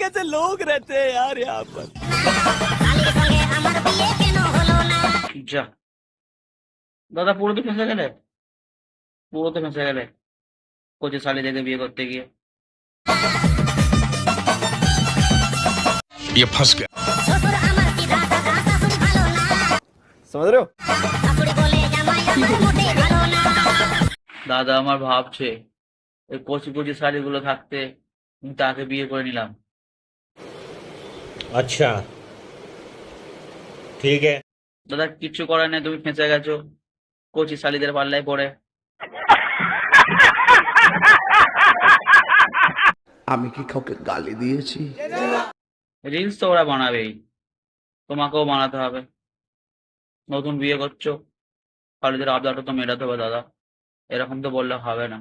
कैसे लोग रहते हैं यार यहाँ पर। যা দাদা, পুরো তো ফেঁসে গেলে, পুরো তো ফেঁসে গেলে কচি শালি দেখে বিয়ে করতে গিয়ে। ये फंस गया। समझ रहे हो। দাদা আমার ভাবছে এই কচি কচি শাড়িগুলো থাকতে আমি তাকে বিয়ে করে নিলাম। अच्छा ठीक है। দাদা কিচ্ছু করার নেই, তুমি ফেঁসে গেছো কচি শালিদের পাল্লায় পড়ে। আমি কি কাউকে গালি দিয়েছি? রিলস তো ওরা বানাবেই, তোমাকেও বানাতে হবে। নতুন বিয়ে করছো, শালিদের আবদারটা তো মেটাতে হবে দাদা, এরকম তো বললে হবে না।